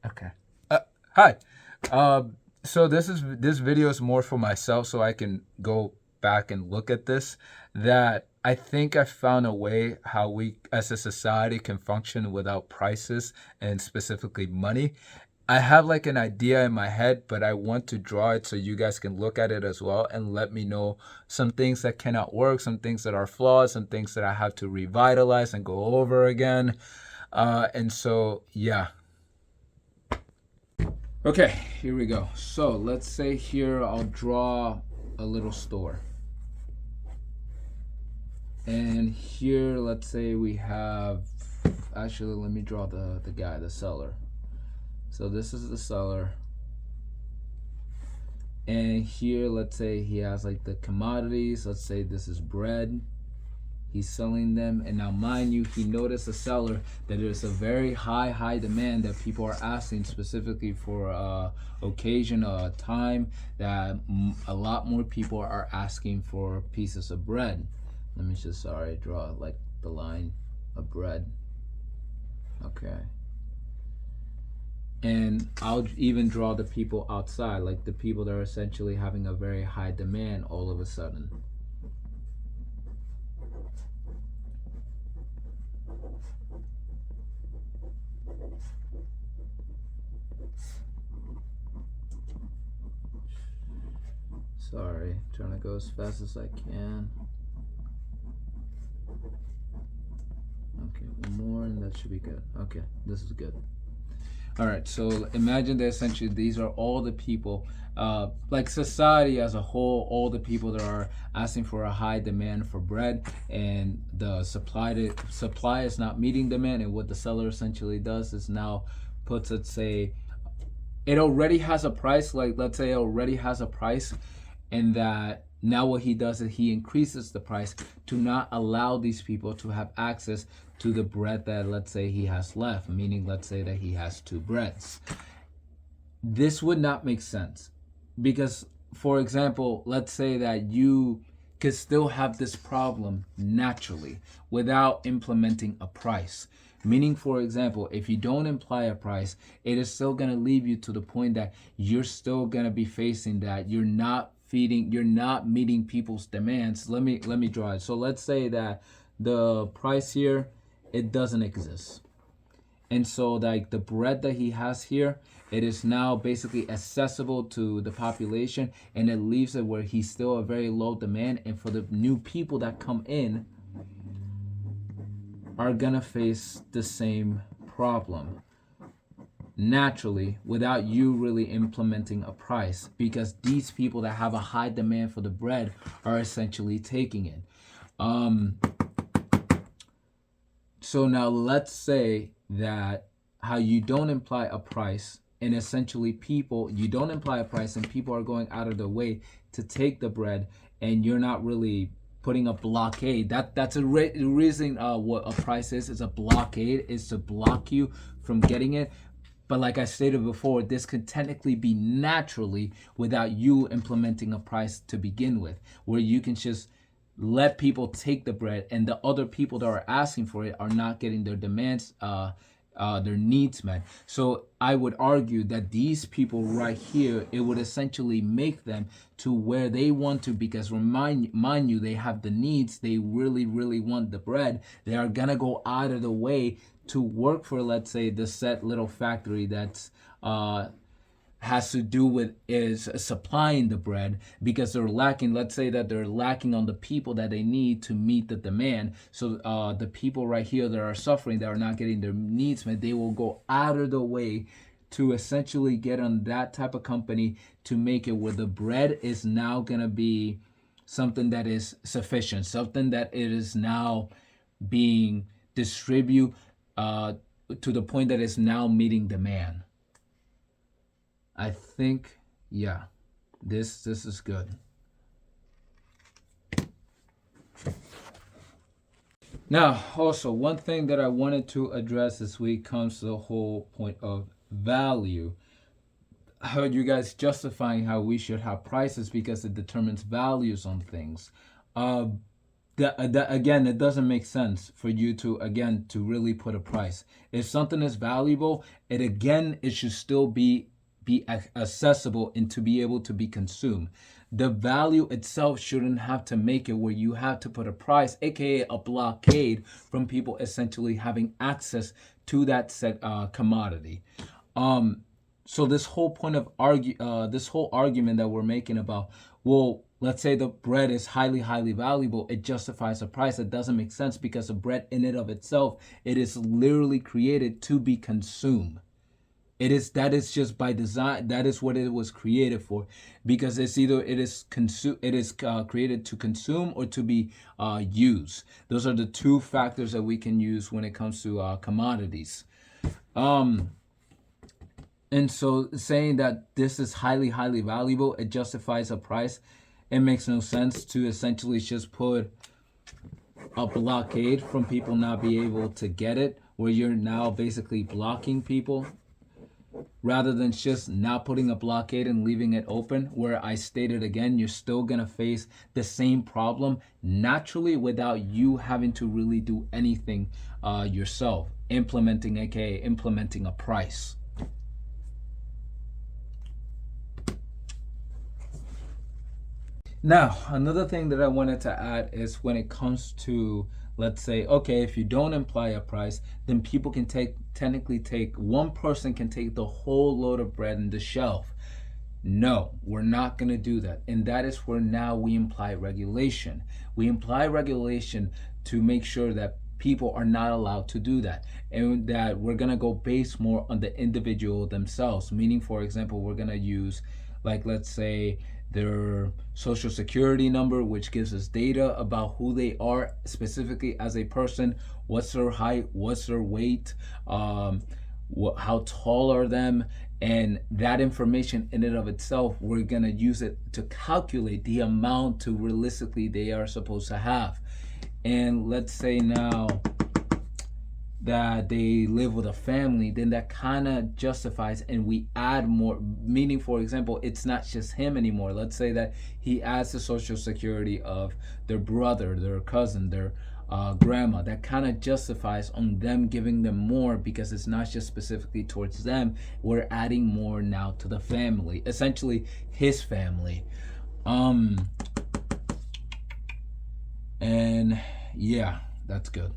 Okay. Uh, Hi. So this video is more for myself, so I can go back and look at this. That I think I found a way how we as a society can function without prices and specifically money. I have like an idea in my head, but I want to draw it so you guys can look at it as well and let me know some things that cannot work, some things that are flaws, some things that I have to revitalize and go over again. And so, yeah, okay, here we go. So let's say here I'll draw a little store. And here, let's say we have, actually, let me draw the guy, the seller. So this is the seller. And here, let's say he has like the commodities. Let's say this is bread. He's selling them, and now mind you, he noticed a seller that there's a very high demand that people are asking specifically for occasion, time, that a lot more people are asking for pieces of bread. Let me just draw like the line of bread. Okay, and I'll even draw the people outside, like the people that are essentially having a very high demand all of a sudden. Sorry, trying to go as fast as I can. Okay, one more and that should be good. Okay, this is good. All right, so imagine that essentially these are all the people, like society as a whole, all the people that are asking for a high demand for bread, and the supply is not meeting demand. And what the seller essentially does is now puts it, say, it already has a price, like let's say it already has a price, and that now what he does is he increases the price to not allow these people to have access to the bread that, let's say, he has left, meaning let's say that he has two breads. This would not make sense because, for example, let's say that you could still have this problem naturally without implementing a price. Meaning, for example, if you don't imply a price, it is still going to leave you to the point that you're still going to be facing that you're not meeting people's demands. Let me draw it. So let's say that the price here, it doesn't exist. And so like the bread that he has here, it is now basically accessible to the population, and it leaves it where he's still a very low demand, and for the new people that come in are gonna face the same problem naturally without you really implementing a price, because these people that have a high demand for the bread are essentially taking it. So now let's say that how you don't imply a price, and essentially people, you don't imply a price and people are going out of their way to take the bread, and you're not really putting a blockade. That's a reason what a price is a blockade, is to block you from getting it. But like I stated before, this could technically be naturally without you implementing a price to begin with, where you can just let people take the bread, and the other people that are asking for it are not getting their demands, their needs met. So I would argue that these people right here, it would essentially make them to where they want to, because mind you, they have the needs, they really want the bread. They are gonna go out of the way to work for, let's say, the set little factory that's has to do with is supplying the bread, because they're lacking, let's say that they're lacking on the people that they need to meet the demand. So the people right here that are suffering, that are not getting their needs met, they will go out of the way to essentially get on that type of company to make it where the bread is now going to be something that is sufficient, something that it is now being distributed uh, to the point that it's now meeting demand. I think, yeah, this is good. Now, also, one thing that I wanted to address this week comes to the whole point of value. How you guys justifying how we should have prices because it determines values on things. Uh, that again, it doesn't make sense for you to again to really put a price. If something is valuable, it should still be accessible and to be able to be consumed. The value itself shouldn't have to make it where you have to put a price, aka a blockade from people essentially having access to that said commodity. So this whole point of this whole argument that we're making about, well, let's say the bread is highly valuable, it justifies a price. It doesn't make sense because the bread in and of itself, it is literally created to be consumed. That is just by design. That is what it was created for, because it's either it is created to consume or to be used. Those are the two factors that we can use when it comes to commodities. And so saying that this is highly valuable, it justifies a price. It makes no sense to essentially just put a blockade from people not being able to get it, where you're now basically blocking people, rather than just not putting a blockade and leaving it open, where I stated again, you're still going to face the same problem naturally without you having to really do anything yourself, aka implementing a price. Now, another thing that I wanted to add is when it comes to, let's say, okay, if you don't imply a price, then people can technically take, one person can take the whole load of bread in the shelf. No, we're not going to do that. And that is where now we imply regulation. We imply regulation to make sure that people are not allowed to do that, and that we're going to go based more on the individual themselves. Meaning, for example, we're going to use, like, let's say, their social security number, which gives us data about who they are specifically as a person. What's their height, what's their weight, how tall are them, and that information in and of itself, we're gonna use it to calculate the amount to realistically they are supposed to have. And let's say now that they live with a family, then that kind of justifies, and we add more, meaning, for example, it's not just him anymore. Let's say that he adds the social security of their brother, their cousin, their grandma. That kind of justifies on them giving them more, because it's not just specifically towards them. We're adding more now to the family, essentially his family. And yeah, that's good.